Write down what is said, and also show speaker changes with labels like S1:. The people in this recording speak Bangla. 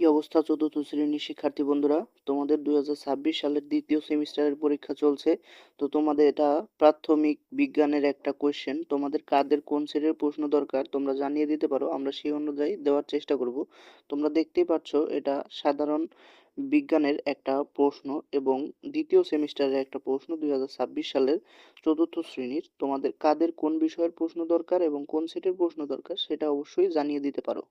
S1: কি অবস্থা চতুর্থ শ্রেণীর শিক্ষার্থী বন্ধুরা? তোমাদের 2026 সালের দ্বিতীয় সেমিস্টারের পরীক্ষা চলছে। তো তোমাদের এটা প্রাথমিক বিজ্ঞানের একটা কোয়েশ্চেন। তোমাদের কাদের কোন সেটের প্রশ্ন দরকার তোমরা জানিয়ে দিতে পারো, আমরা সেই অনুযায়ী দেওয়ার চেষ্টা করব। তোমরা দেখতেই পাচ্ছ এটা সাধারণ বিজ্ঞানের একটা প্রশ্ন এবং দ্বিতীয় সেমিস্টারের একটা প্রশ্ন 2026 সালের চতুর্থ শ্রেণীর। তোমাদের কাদের কোন বিষয়ের প্রশ্ন দরকার এবং কোন সেটের প্রশ্ন দরকার সেটা অবশ্যই জানিয়ে দিতে পারো।